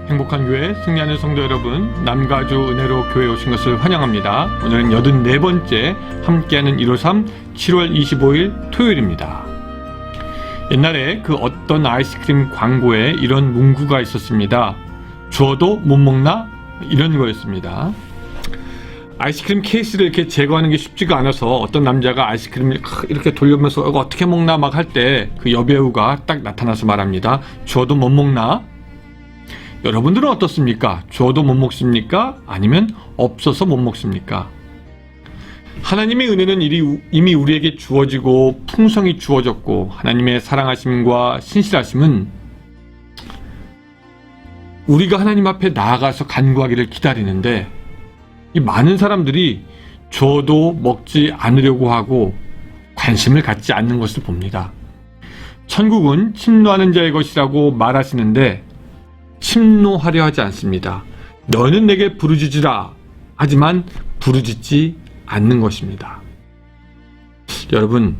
행복한 교회 승리하는 성도 여러분, 남가주 은혜로 교회에 오신 것을 환영합니다. 오늘은 84번째 함께하는 153 7월 25일 토요일입니다. 옛날에 그 어떤 아이스크림 광고에 이런 문구가 있었습니다. 주어도 못 먹나? 이런 거였습니다. 아이스크림 케이스를 이렇게 제거하는 게 쉽지가 않아서 어떤 남자가 아이스크림을 이렇게 돌려면서 이거 어떻게 먹나 막 할 때 그 여배우가 딱 나타나서 말합니다. 주어도 못 먹나? 여러분들은 어떻습니까? 주어도 못 먹습니까? 아니면 없어서 못 먹습니까? 하나님의 은혜는 이미 우리에게 주어지고 풍성히 주어졌고, 하나님의 사랑하심과 신실하심은 우리가 하나님 앞에 나아가서 간구하기를 기다리는데, 이 많은 사람들이 주어도 먹지 않으려고 하고 관심을 갖지 않는 것을 봅니다. 천국은 침노하는 자의 것이라고 말하시는데 침노하려 하지 않습니다. 너는 내게 부르짖으라 하지만 부르짖지 않는 것입니다. 여러분,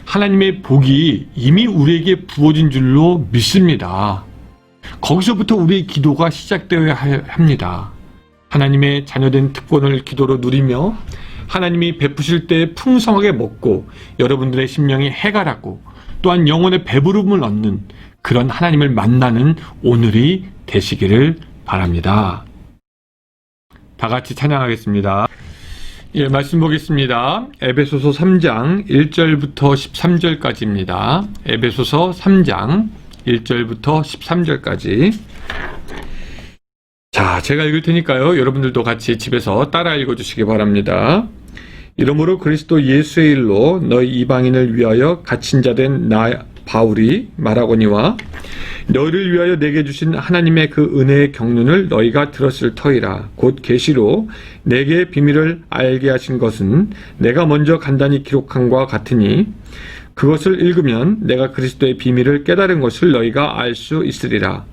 하나님의 복이 이미 우리에게 부어진 줄로 믿습니다. 거기서부터 우리의 기도가 시작되어야 합니다. 하나님의 자녀된 특권을 기도로 누리며 하나님이 베푸실 때 풍성하게 먹고 여러분들의 심령이 해가라고, 또한 영혼의 배부름을 얻는 그런 하나님을 만나는 오늘이 되시기를 바랍니다. 다 같이 찬양하겠습니다. 예, 말씀 보겠습니다. 에베소서 3장 1절부터 13절까지입니다. 에베소서 3장 1절부터 13절까지. 자, 제가 읽을 테니까요. 여러분들도 같이 집에서 따라 읽어주시기 바랍니다. 이러므로 그리스도 예수의 일로 너희 이방인을 위하여 갇힌 자 된 나 바울이 말하거니와 너희를 위하여 내게 주신 하나님의 그 은혜의 경륜을 너희가 들었을 터이라. 곧 계시로 내게 비밀을 알게 하신 것은 내가 먼저 간단히 기록한과 같으니 그것을 읽으면 내가 그리스도의 비밀을 깨달은 것을 너희가 알 수 있으리라.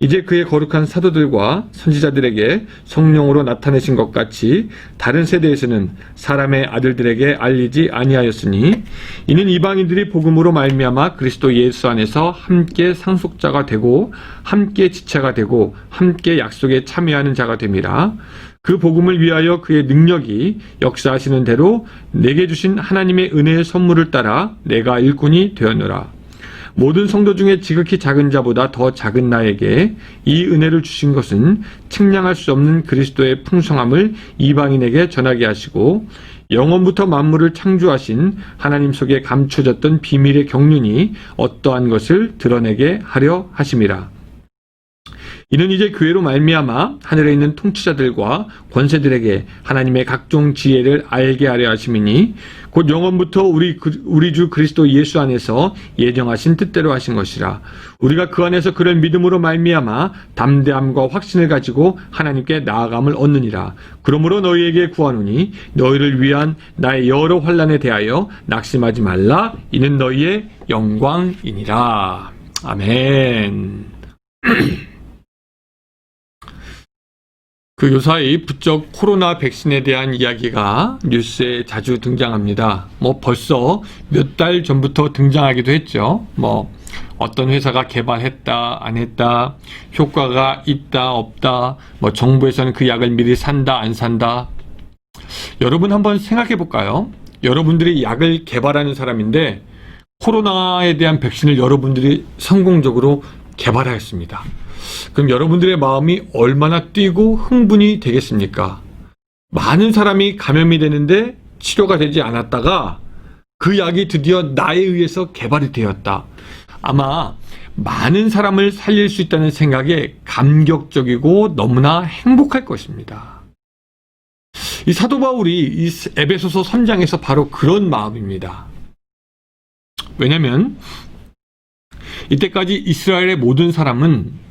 이제 그의 거룩한 사도들과 선지자들에게 성령으로 나타내신 것 같이 다른 세대에서는 사람의 아들들에게 알리지 아니하였으니 이는 이방인들이 복음으로 말미암아 그리스도 예수 안에서 함께 상속자가 되고 함께 지체가 되고 함께 약속에 참여하는 자가 됨이라. 그 복음을 위하여 그의 능력이 역사하시는 대로 내게 주신 하나님의 은혜의 선물을 따라 내가 일꾼이 되었노라. 모든 성도 중에 지극히 작은 자보다 더 작은 나에게 이 은혜를 주신 것은 측량할 수 없는 그리스도의 풍성함을 이방인에게 전하게 하시고 영원부터 만물을 창조하신 하나님 속에 감춰졌던 비밀의 경륜이 어떠한 것을 드러내게 하려 하심이라. 이는 이제 교회로 말미암아 하늘에 있는 통치자들과 권세들에게 하나님의 각종 지혜를 알게 하려 하심이니 곧 영원부터 우리 주 그리스도 예수 안에서 예정하신 뜻대로 하신 것이라. 우리가 그 안에서 그를 믿음으로 말미암아 담대함과 확신을 가지고 하나님께 나아감을 얻느니라. 그러므로 너희에게 구하노니 너희를 위한 나의 여러 환난에 대하여 낙심하지 말라. 이는 너희의 영광이니라. 아멘. 그 요사이 부쩍 코로나 백신에 대한 이야기가 뉴스에 자주 등장합니다. 벌써 몇 달 전부터 등장하기도 했죠. 어떤 회사가 개발했다, 안 했다, 효과가 있다, 없다, 정부에서는 그 약을 미리 산다, 안 산다. 여러분 한번 생각해 볼까요? 여러분들이 약을 개발하는 사람인데 코로나에 대한 백신을 여러분들이 성공적으로 개발하였습니다. 그럼 여러분들의 마음이 얼마나 뛰고 흥분이 되겠습니까? 많은 사람이 감염이 되는데 치료가 되지 않았다가 그 약이 드디어 나에 의해서 개발이 되었다. 아마 많은 사람을 살릴 수 있다는 생각에 감격적이고 너무나 행복할 것입니다. 이 사도 바울이 이 에베소서 3장에서 바로 그런 마음입니다. 왜냐하면 이때까지 이스라엘의 모든 사람은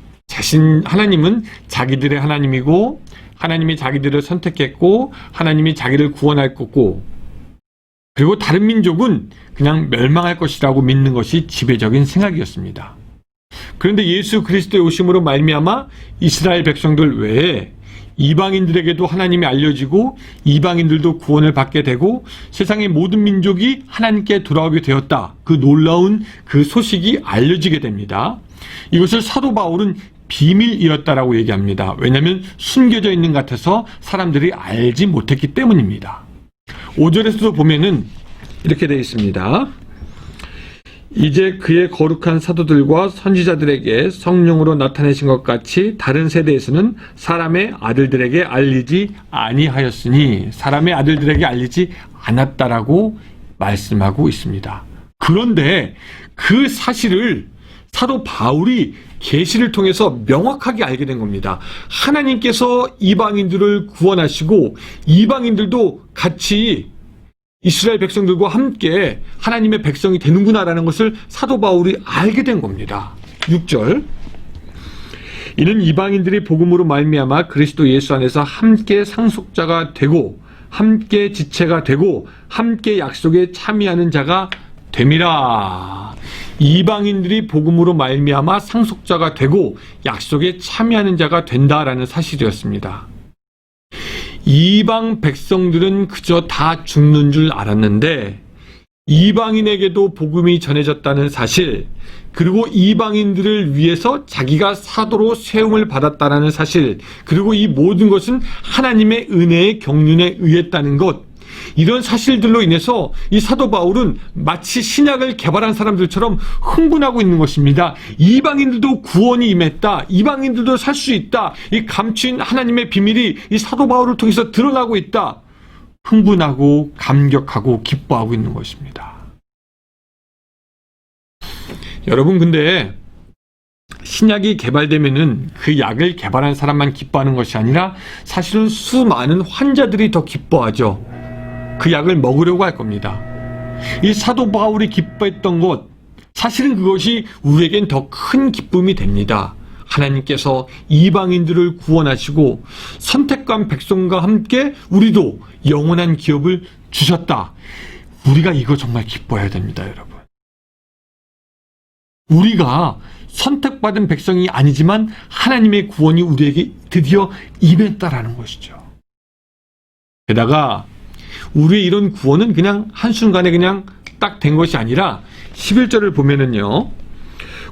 하나님은 자기들의 하나님이고 하나님이 자기들을 선택했고 하나님이 자기를 구원할 거고, 그리고 다른 민족은 그냥 멸망할 것이라고 믿는 것이 지배적인 생각이었습니다. 그런데 예수 그리스도의 오심으로 말미암아 이스라엘 백성들 외에 이방인들에게도 하나님이 알려지고 이방인들도 구원을 받게 되고 세상의 모든 민족이 하나님께 돌아오게 되었다. 그 놀라운 그 소식이 알려지게 됩니다. 이것을 사도 바울은 비밀이었다라고 얘기합니다. 왜냐하면 숨겨져 있는 것 같아서 사람들이 알지 못했기 때문입니다. 5절에서도 보면은 이렇게 되어 있습니다. 이제 그의 거룩한 사도들과 선지자들에게 성령으로 나타내신 것 같이 다른 세대에서는 사람의 아들들에게 알리지 아니하였으니, 사람의 아들들에게 알리지 않았다라고 말씀하고 있습니다. 그런데 그 사실을 사도 바울이 계시를 통해서 명확하게 알게 된 겁니다. 하나님께서 이방인들을 구원하시고 이방인들도 같이 이스라엘 백성들과 함께 하나님의 백성이 되는구나라는 것을 사도 바울이 알게 된 겁니다. 6절, 이는 이방인들이 복음으로 말미암아 그리스도 예수 안에서 함께 상속자가 되고 함께 지체가 되고 함께 약속에 참여하는 자가 됨이라. 이방인들이 복음으로 말미암아 상속자가 되고 약속에 참여하는 자가 된다라는 사실이었습니다. 이방 백성들은 그저 다 죽는 줄 알았는데 이방인에게도 복음이 전해졌다는 사실, 그리고 이방인들을 위해서 자기가 사도로 세움을 받았다는 사실, 그리고 이 모든 것은 하나님의 은혜의 경륜에 의했다는 것, 이런 사실들로 인해서 이 사도 바울은 마치 신약을 개발한 사람들처럼 흥분하고 있는 것입니다. 이방인들도 구원이 임했다. 이방인들도 살 수 있다. 이 감추인 하나님의 비밀이 이 사도 바울을 통해서 드러나고 있다. 흥분하고 감격하고 기뻐하고 있는 것입니다. 여러분, 근데 신약이 개발되면은 그 약을 개발한 사람만 기뻐하는 것이 아니라 사실은 수많은 환자들이 더 기뻐하죠. 그 약을 먹으려고 할 겁니다. 이 사도 바울이 기뻐했던 것, 사실은 그것이 우리에겐 더 큰 기쁨이 됩니다. 하나님께서 이방인들을 구원하시고 선택한 백성과 함께 우리도 영원한 기업을 주셨다. 우리가 이거 정말 기뻐해야 됩니다, 여러분. 우리가 선택받은 백성이 아니지만 하나님의 구원이 우리에게 드디어 임했다라는 것이죠. 게다가 우리의 이런 구원은 그냥 한순간에 그냥 딱 된 것이 아니라 11절을 보면은요,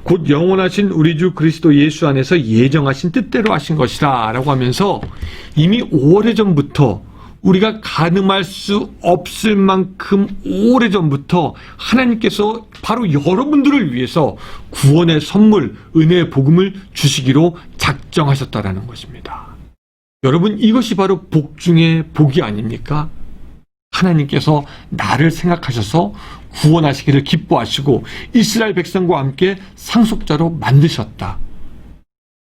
곧 영원하신 우리 주 그리스도 예수 안에서 예정하신 뜻대로 하신 것이라 라고 하면서 이미 오래전부터, 우리가 가늠할 수 없을 만큼 오래전부터 하나님께서 바로 여러분들을 위해서 구원의 선물, 은혜의 복음을 주시기로 작정하셨다라는 것입니다. 여러분, 이것이 바로 복 중에 복이 아닙니까? 하나님께서 나를 생각하셔서 구원하시기를 기뻐하시고 이스라엘 백성과 함께 상속자로 만드셨다.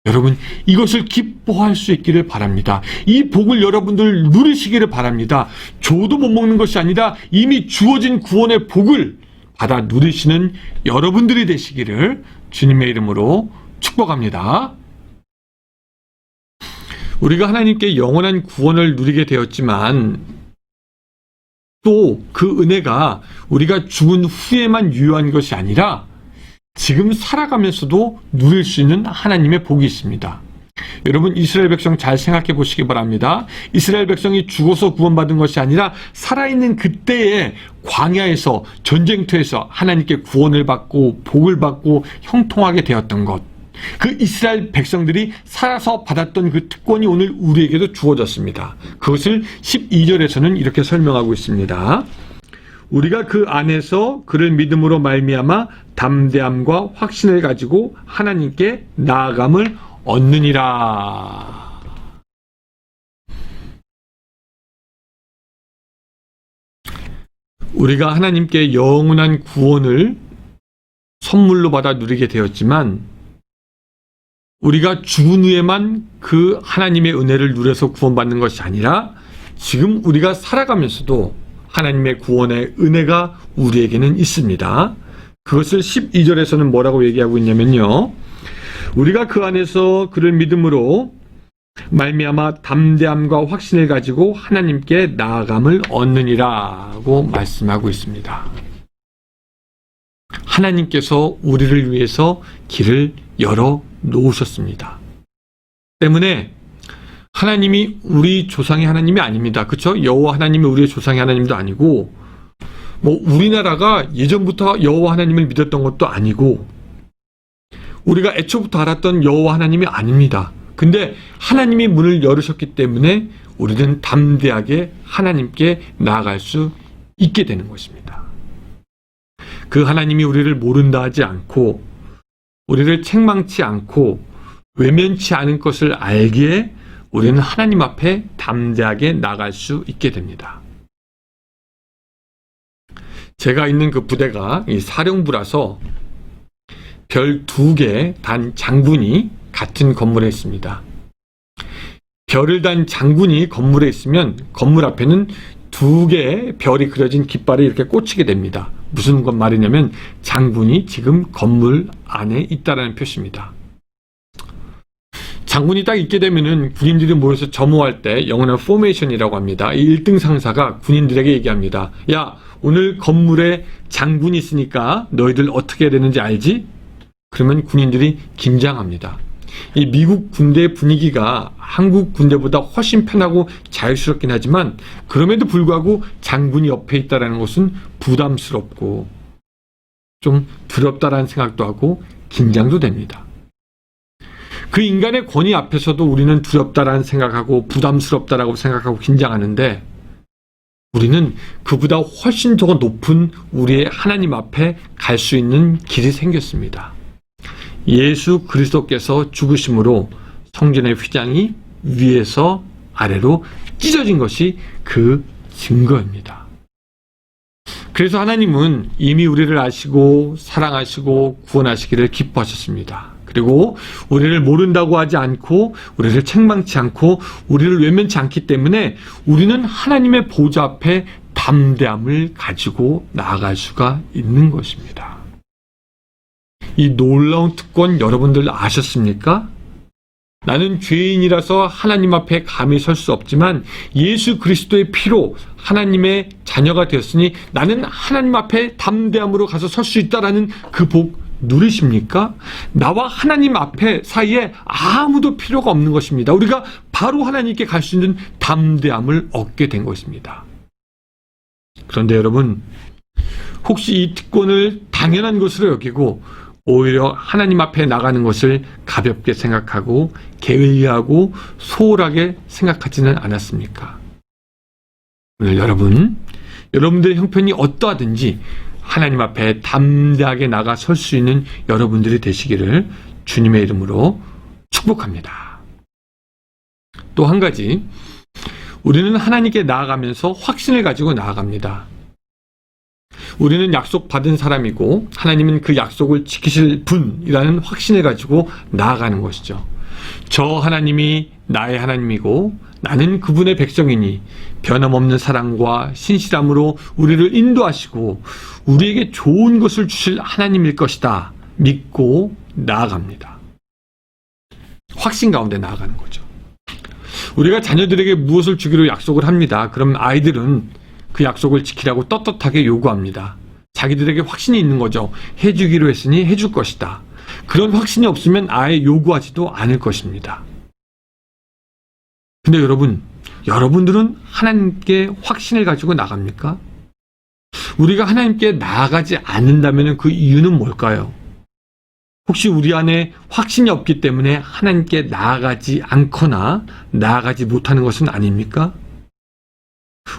여러분, 이것을 기뻐할 수 있기를 바랍니다. 이 복을 여러분들 누리시기를 바랍니다. 줘도 못 먹는 것이 아니라 이미 주어진 구원의 복을 받아 누리시는 여러분들이 되시기를 주님의 이름으로 축복합니다. 우리가 하나님께 영원한 구원을 누리게 되었지만 또 그 은혜가 우리가 죽은 후에만 유효한 것이 아니라 지금 살아가면서도 누릴 수 있는 하나님의 복이 있습니다. 여러분, 이스라엘 백성 잘 생각해 보시기 바랍니다. 이스라엘 백성이 죽어서 구원받은 것이 아니라 살아있는 그때의 광야에서, 전쟁터에서 하나님께 구원을 받고 복을 받고 형통하게 되었던 것, 그 이스라엘 백성들이 살아서 받았던 그 특권이 오늘 우리에게도 주어졌습니다. 그것을 12절에서는 이렇게 설명하고 있습니다. 우리가 그 안에서 그를 믿음으로 말미암아 담대함과 확신을 가지고 하나님께 나아감을 얻느니라. 우리가 하나님께 영원한 구원을 선물로 받아 누리게 되었지만 우리가 죽은 후에만 그 하나님의 은혜를 누려서 구원받는 것이 아니라 지금 우리가 살아가면서도 하나님의 구원의 은혜가 우리에게는 있습니다. 그것을 12절에서는 뭐라고 얘기하고 있냐면요, 우리가 그 안에서 그를 믿음으로 말미암아 담대함과 확신을 가지고 하나님께 나아감을 얻느니라고 말씀하고 있습니다. 하나님께서 우리를 위해서 길을 열어 놓으셨습니다. 때문에 하나님이 우리 조상의 하나님이 아닙니다. 그렇죠? 여호와 하나님이 우리의 조상의 하나님도 아니고, 우리나라가 예전부터 여호와 하나님을 믿었던 것도 아니고, 우리가 애초부터 알았던 여호와 하나님이 아닙니다. 근데 하나님이 문을 열으셨기 때문에 우리는 담대하게 하나님께 나아갈 수 있게 되는 것입니다. 그 하나님이 우리를 모른다 하지 않고 우리를 책망치 않고 외면치 않은 것을 알기에 우리는 하나님 앞에 담대하게 나갈 수 있게 됩니다. 제가 있는 그 부대가 이 사령부라서 별 2개 단 장군이 같은 건물에 있습니다. 별을 단 장군이 건물에 있으면 건물 앞에는 2개의 별이 그려진 깃발이 이렇게 꽂히게 됩니다. 무슨 말이냐면 장군이 지금 건물 안에 있다라는 표시입니다. 장군이 딱 있게 되면은 군인들이 모여서 점호할 때 영어는 포메이션이라고 합니다. 이 1등 상사가 군인들에게 얘기합니다. 야, 오늘 건물에 장군이 있으니까 너희들 어떻게 해야 되는지 알지? 그러면 군인들이 긴장합니다. 이 미국 군대의 분위기가 한국 군대보다 훨씬 편하고 자유스럽긴 하지만 그럼에도 불구하고 장군이 옆에 있다는 것은 부담스럽고 좀 두렵다라는 생각도 하고 긴장도 됩니다. 그 인간의 권위 앞에서도 우리는 두렵다라는 생각하고 부담스럽다라고 생각하고 긴장하는데 우리는 그보다 훨씬 더 높은 우리의 하나님 앞에 갈 수 있는 길이 생겼습니다. 예수 그리스도께서 죽으심으로 성전의 휘장이 위에서 아래로 찢어진 것이 그 증거입니다. 그래서 하나님은 이미 우리를 아시고 사랑하시고 구원하시기를 기뻐하셨습니다. 그리고 우리를 모른다고 하지 않고 우리를 책망치 않고 우리를 외면치 않기 때문에 우리는 하나님의 보좌 앞에 담대함을 가지고 나아갈 수가 있는 것입니다. 이 놀라운 특권 여러분들 아셨습니까? 나는 죄인이라서 하나님 앞에 감히 설 수 없지만 예수 그리스도의 피로 하나님의 자녀가 되었으니 나는 하나님 앞에 담대함으로 가서 설 수 있다라는 그 복 누리십니까? 나와 하나님 앞에 사이에 아무도 필요가 없는 것입니다. 우리가 바로 하나님께 갈 수 있는 담대함을 얻게 된 것입니다. 그런데 여러분, 혹시 이 특권을 당연한 것으로 여기고 오히려 하나님 앞에 나가는 것을 가볍게 생각하고 게을리하고 소홀하게 생각하지는 않았습니까? 오늘 여러분들의 형편이 어떠하든지 하나님 앞에 담대하게 나가 설 수 있는 여러분들이 되시기를 주님의 이름으로 축복합니다. 또 한 가지, 우리는 하나님께 나아가면서 확신을 가지고 나아갑니다. 우리는 약속받은 사람이고 하나님은 그 약속을 지키실 분이라는 확신을 가지고 나아가는 것이죠. 저 하나님이 나의 하나님이고 나는 그분의 백성이니 변함없는 사랑과 신실함으로 우리를 인도하시고 우리에게 좋은 것을 주실 하나님일 것이다 믿고 나아갑니다. 확신 가운데 나아가는 거죠. 우리가 자녀들에게 무엇을 주기로 약속을 합니다. 그럼 아이들은 그 약속을 지키라고 떳떳하게 요구합니다. 자기들에게 확신이 있는 거죠. 해주기로 했으니 해줄 것이다. 그런 확신이 없으면 아예 요구하지도 않을 것입니다. 근데 여러분들은 하나님께 확신을 가지고 나갑니까? 우리가 하나님께 나아가지 않는다면 그 이유는 뭘까요? 혹시 우리 안에 확신이 없기 때문에 하나님께 나아가지 않거나 나아가지 못하는 것은 아닙니까?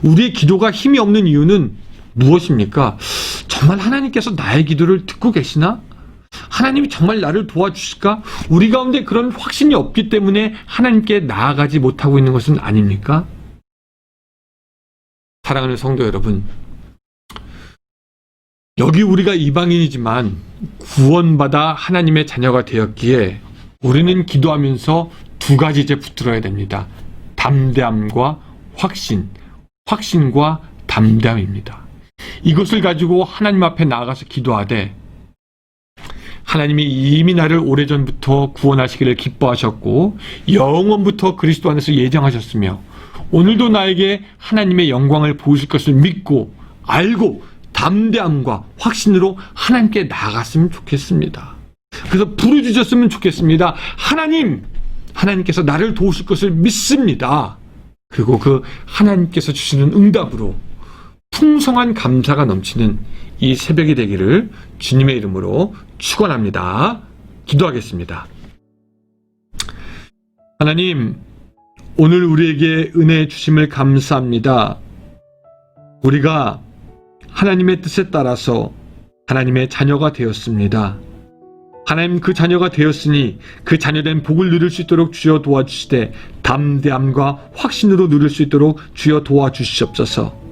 우리의 기도가 힘이 없는 이유는 무엇입니까? 정말 하나님께서 나의 기도를 듣고 계시나? 하나님이 정말 나를 도와주실까? 우리 가운데 그런 확신이 없기 때문에 하나님께 나아가지 못하고 있는 것은 아닙니까? 사랑하는 성도 여러분, 여기 우리가 이방인이지만 구원받아 하나님의 자녀가 되었기에 우리는 기도하면서 2가지 이제 붙들어야 됩니다. 담대함과 확신과 담대함입니다. 이것을 가지고 하나님 앞에 나아가서 기도하되 하나님이 이미 나를 오래전부터 구원하시기를 기뻐하셨고 영원부터 그리스도 안에서 예정하셨으며 오늘도 나에게 하나님의 영광을 보이실 것을 믿고 알고 담대함과 확신으로 하나님께 나아갔으면 좋겠습니다. 그래서 부르짖었으면 좋겠습니다. 하나님께서 나를 도우실 것을 믿습니다. 그리고 그 하나님께서 주시는 응답으로 풍성한 감사가 넘치는 이 새벽이 되기를 주님의 이름으로 축원합니다. 기도하겠습니다. 하나님, 오늘 우리에게 은혜 주심을 감사합니다. 우리가 하나님의 뜻에 따라서 하나님의 자녀가 되었습니다. 하나님, 그 자녀가 되었으니 그 자녀된 복을 누릴 수 있도록 주여 도와주시되 담대함과 확신으로 누릴 수 있도록 주여 도와주시옵소서.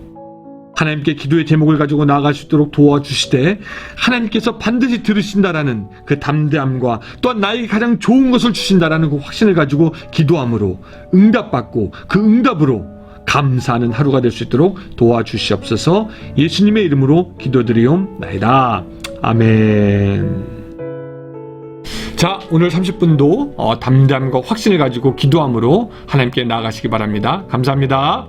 하나님께 기도의 제목을 가지고 나아갈 수 있도록 도와주시되 하나님께서 반드시 들으신다라는 그 담대함과 또한 나에게 가장 좋은 것을 주신다라는 그 확신을 가지고 기도함으로 응답받고 그 응답으로 감사하는 하루가 될 수 있도록 도와주시옵소서. 예수님의 이름으로 기도드리옵나이다. 아멘. 자, 오늘 30분도 담대함과 확신을 가지고 기도함으로 하나님께 나아가시기 바랍니다. 감사합니다.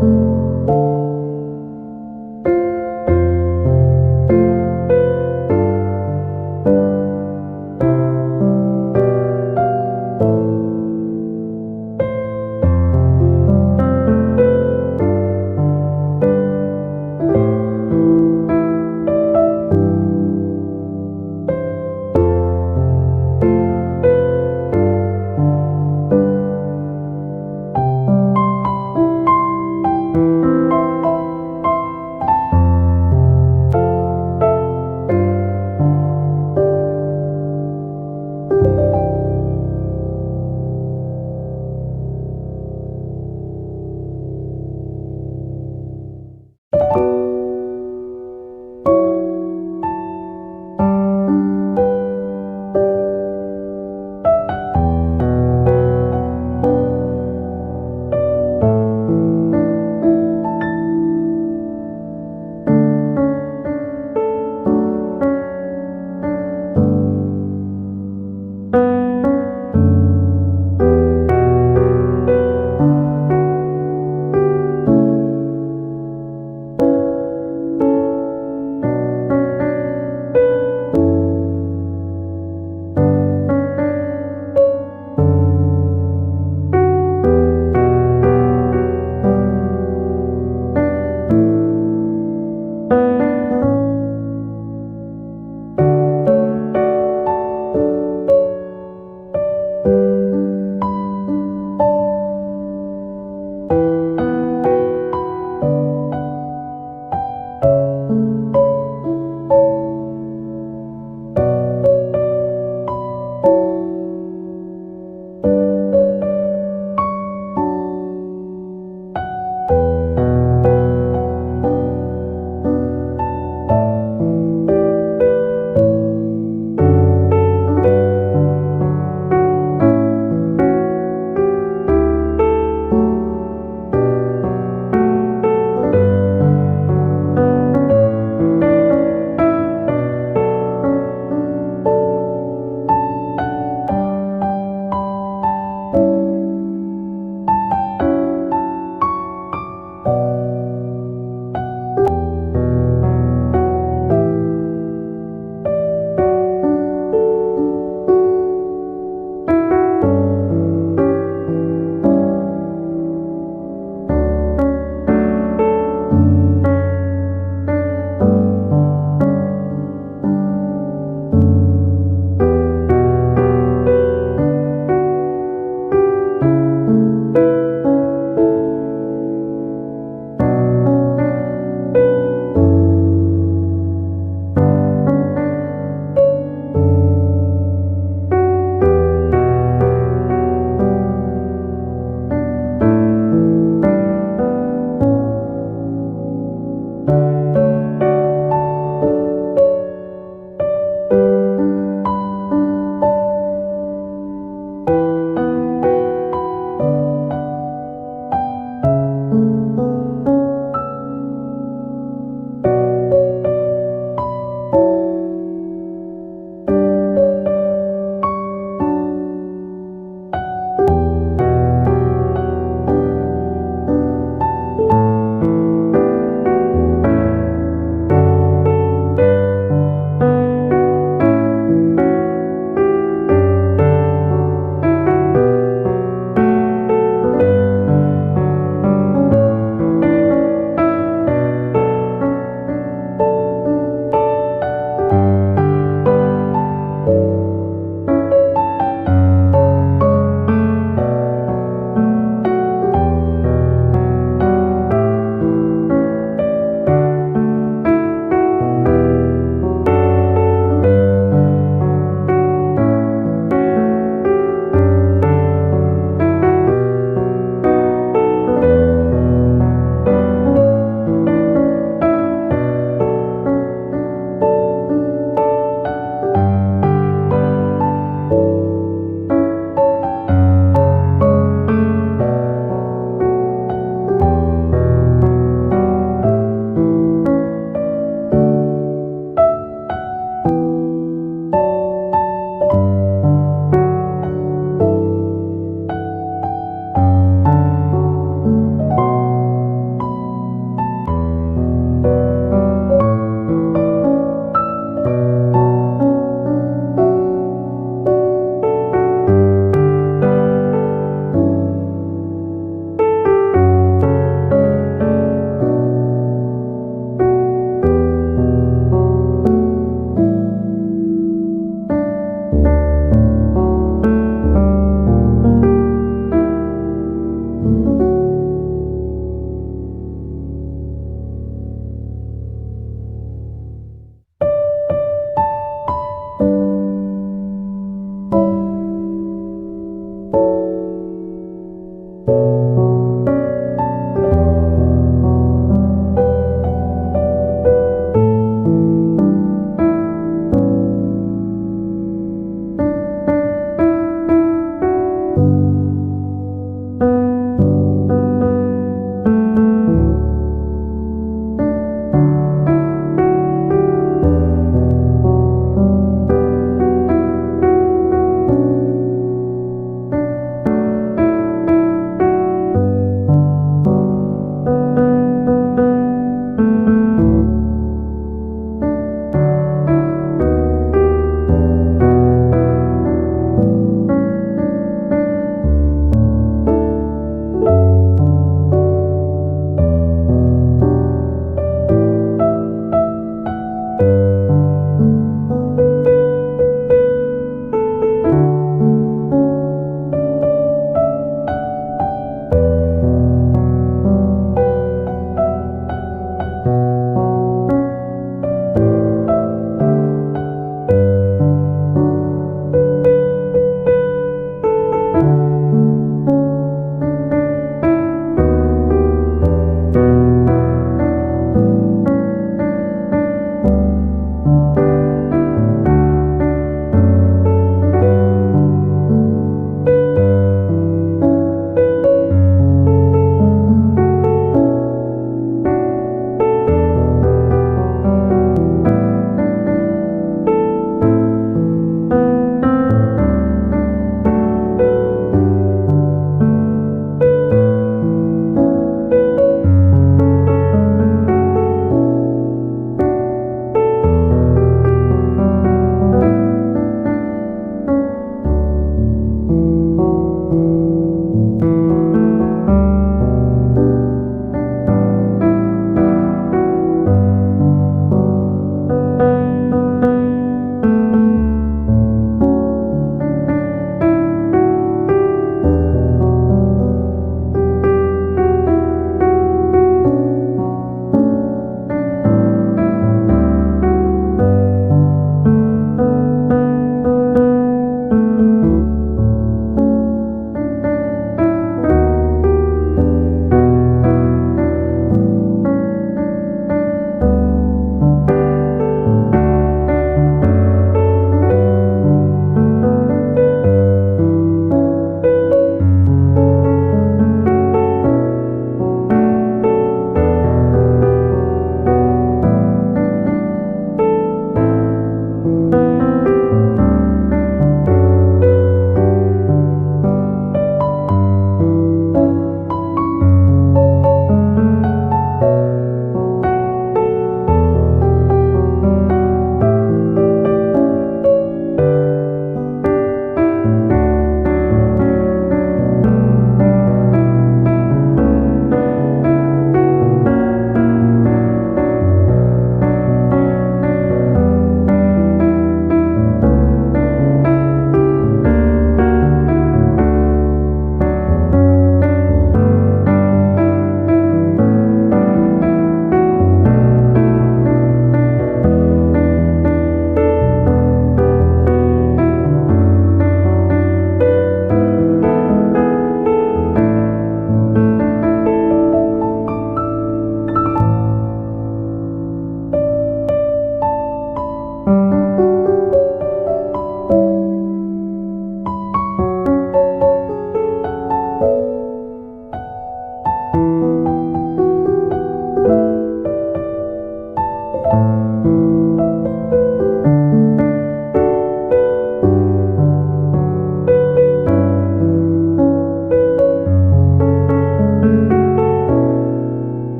주